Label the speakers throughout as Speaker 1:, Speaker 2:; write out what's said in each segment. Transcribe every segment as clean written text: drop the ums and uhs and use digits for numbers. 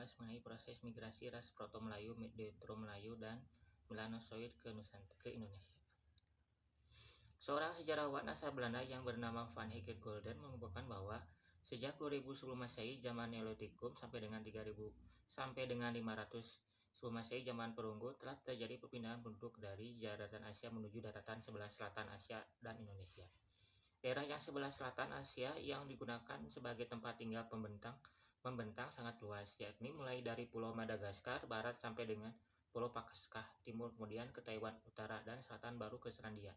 Speaker 1: membahas mengenai proses migrasi ras Proto-Melayu, Deutero-Melayu, dan Melanosoid ke Indonesia. Seorang sejarawan asal Belanda yang bernama Van Heeket Golden mengumpulkan bahwa sejak 2000 sebelum Masehi zaman Neolitikum sampai dengan 500 sebelum Masehi zaman Perunggu telah terjadi perpindahan penduduk dari daratan Asia menuju daratan sebelah selatan Asia dan Indonesia. Daerah yang sebelah selatan Asia yang digunakan sebagai tempat tinggal membentang sangat luas, yakni mulai dari Pulau Madagaskar barat sampai dengan Pulau Paskah timur, kemudian ke Taiwan utara dan selatan baru ke Selandia.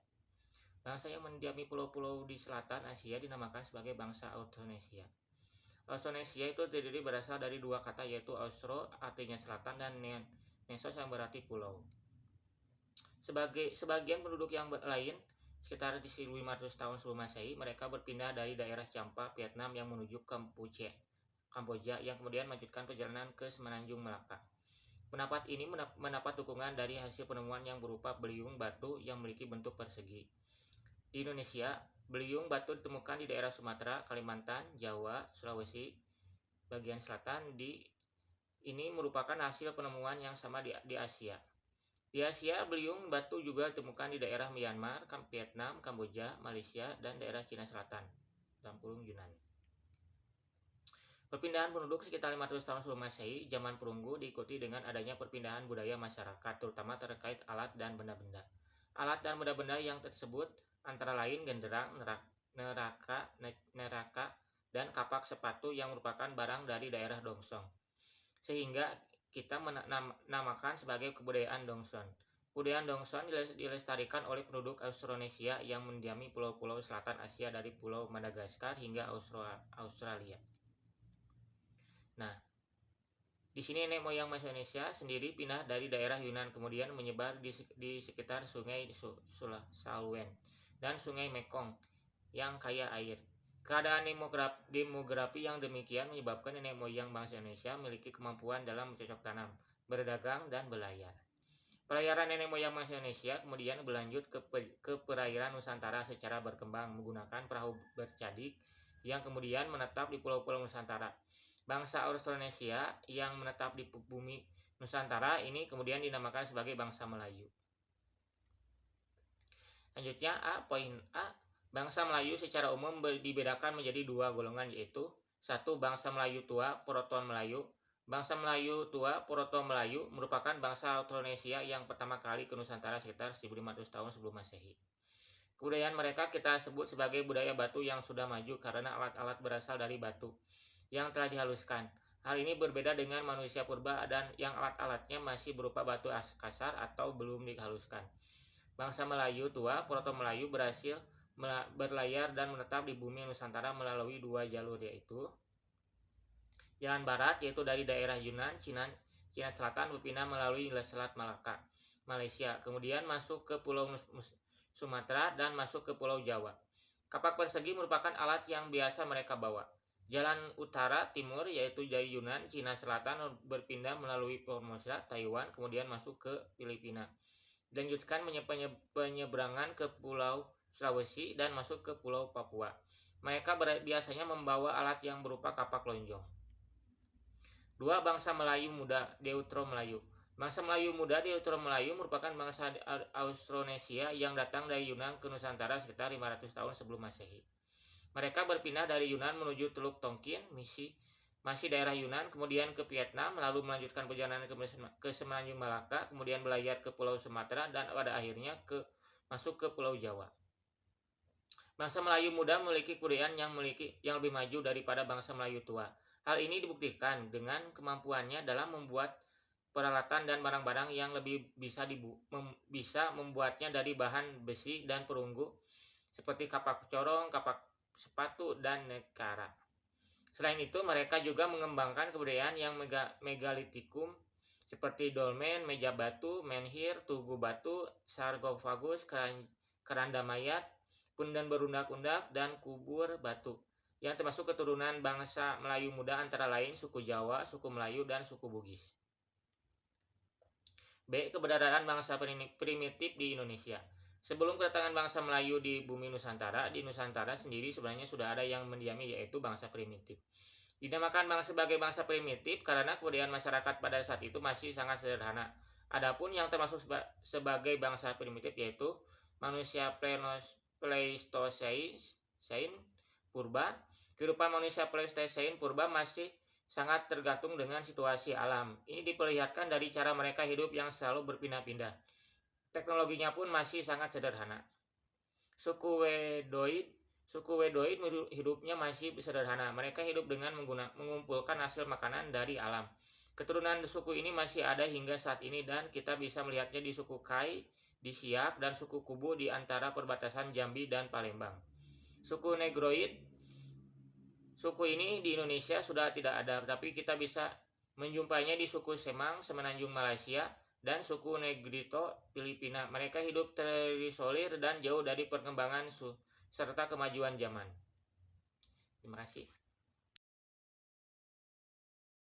Speaker 1: Bangsa yang mendiami pulau-pulau di selatan Asia dinamakan sebagai bangsa Austronesia. Austronesia itu terdiri berasal dari dua kata, yaitu Austro artinya selatan dan Nesos yang berarti pulau. Sebagian penduduk yang lain sekitar 1.500 tahun sebelum Masehi, mereka berpindah dari daerah Champa, Vietnam yang menuju Kamboja yang kemudian melanjutkan perjalanan ke Semenanjung Melaka. Pendapat ini mendapat dukungan dari hasil penemuan yang berupa beliung batu yang memiliki bentuk persegi. Di Indonesia, beliung batu ditemukan di daerah Sumatera, Kalimantan, Jawa, Sulawesi bagian selatan. Ini merupakan hasil penemuan yang sama di Asia. Di Asia, beliung batu juga ditemukan di daerah Myanmar, Vietnam, Kamboja, Malaysia, dan daerah Cina Selatan, Yunani. Perpindahan penduduk sekitar 500 tahun sebelum Masehi, zaman Perunggu, diikuti dengan adanya perpindahan budaya masyarakat, terutama terkait alat dan benda-benda. Alat dan benda-benda yang tersebut antara lain genderang, neraka, dan kapak sepatu yang merupakan barang dari daerah Dongsong. Sehingga kita menamakan sebagai kebudayaan Dongson. Kebudayaan Dongson dilestarikan oleh penduduk Austronesia yang mendiami pulau-pulau selatan Asia dari Pulau Madagaskar hingga Australia. Nah, di sini nenek moyang Indonesia sendiri pindah dari daerah Yunan, kemudian menyebar di sekitar Sungai Salwen dan Sungai Mekong yang kaya air. Keadaan demografi yang demikian menyebabkan nenek moyang bangsa Indonesia memiliki kemampuan dalam bercocok tanam, berdagang, dan berlayar. Pelayaran nenek moyang bangsa Indonesia kemudian berlanjut ke perairan Nusantara secara berkembang menggunakan perahu bercadik yang kemudian menetap di pulau-pulau Nusantara. Bangsa Austronesia yang menetap di bumi Nusantara ini kemudian dinamakan sebagai bangsa Melayu. Selanjutnya poin A. Bangsa Melayu secara umum dibedakan menjadi dua golongan, yaitu 1. Bangsa Melayu tua, Proton Melayu. Bangsa Melayu tua, Proton Melayu merupakan bangsa Austronesia yang pertama kali ke Nusantara sekitar 1.500 tahun sebelum Masehi. Kebudayaan mereka kita sebut sebagai budaya batu yang sudah maju karena alat-alat berasal dari batu yang telah dihaluskan. Hal ini berbeda dengan manusia purba dan yang alat-alatnya masih berupa batu kasar atau belum dihaluskan. Bangsa Melayu tua, Proto Melayu berhasil berlayar dan menetap di bumi Nusantara melalui dua jalur, yaitu jalan barat, yaitu dari daerah Yunan, Cina Selatan berpindah melalui Selat Malaka, Malaysia, kemudian masuk ke Pulau Sumatera dan masuk ke Pulau Jawa. Kapak persegi merupakan alat yang biasa mereka bawa. Jalan utara timur, yaitu dari Yunan, Cina Selatan berpindah melalui Formosa, Taiwan, kemudian masuk ke Filipina. Dilanjutkan penyeberangan ke Pulau Sulawesi dan masuk ke Pulau Papua. Mereka biasanya membawa alat yang berupa kapak lonjong. 2. Bangsa Melayu muda, Deutero-Melayu. Bangsa Melayu muda, Deutero-Melayu merupakan bangsa Austronesia yang datang dari Yunan ke Nusantara sekitar 500 tahun sebelum Masehi. Mereka berpindah dari Yunan menuju Teluk Tonkin, masih daerah Yunan, kemudian ke Vietnam, lalu melanjutkan perjalanan ke Semenanjung Malaka, kemudian berlayar ke Pulau Sumatera, dan pada akhirnya masuk ke Pulau Jawa. Bangsa Melayu muda memiliki kebudayaan yang lebih maju daripada bangsa Melayu tua. Hal ini dibuktikan dengan kemampuannya dalam membuat peralatan dan barang-barang yang lebih bisa membuatnya dari bahan besi dan perunggu seperti kapak corong, kapak sepatu, dan nekara. Selain itu, mereka juga mengembangkan kebudayaan yang megalitikum seperti dolmen, meja batu, menhir, tugu batu, sarkofagus, keranda mayat, pundan berundak-undak, dan kubur batu yang termasuk keturunan bangsa Melayu muda antara lain suku Jawa, suku Melayu, dan suku Bugis. B. Keberadaan bangsa primitif di Indonesia. Sebelum kedatangan bangsa Melayu di bumi Nusantara, di Nusantara sendiri sebenarnya sudah ada yang mendiami, yaitu bangsa primitif. Dinamakan sebagai bangsa primitif karena kebudayaan masyarakat pada saat itu masih sangat sederhana. Adapun yang termasuk sebagai bangsa primitif yaitu manusia Pleistocene purba. Kehidupan manusia Pleistocene purba masih sangat tergantung dengan situasi alam. Ini diperlihatkan dari cara mereka hidup yang selalu berpindah-pindah. Teknologinya pun masih sangat sederhana. Suku Wedoid hidupnya masih sederhana. Mereka hidup dengan mengumpulkan hasil makanan dari alam. Keturunan suku ini masih ada hingga saat ini dan kita bisa melihatnya di suku Kai, di Siak, dan suku Kubu di antara perbatasan Jambi dan Palembang. Suku Negroid, suku ini di Indonesia sudah tidak ada, tapi kita bisa menjumpainya di suku Semang, Semenanjung Malaysia, dan suku Negrito Filipina. Mereka hidup terisolir dan jauh dari perkembangan serta kemajuan zaman. Terima kasih.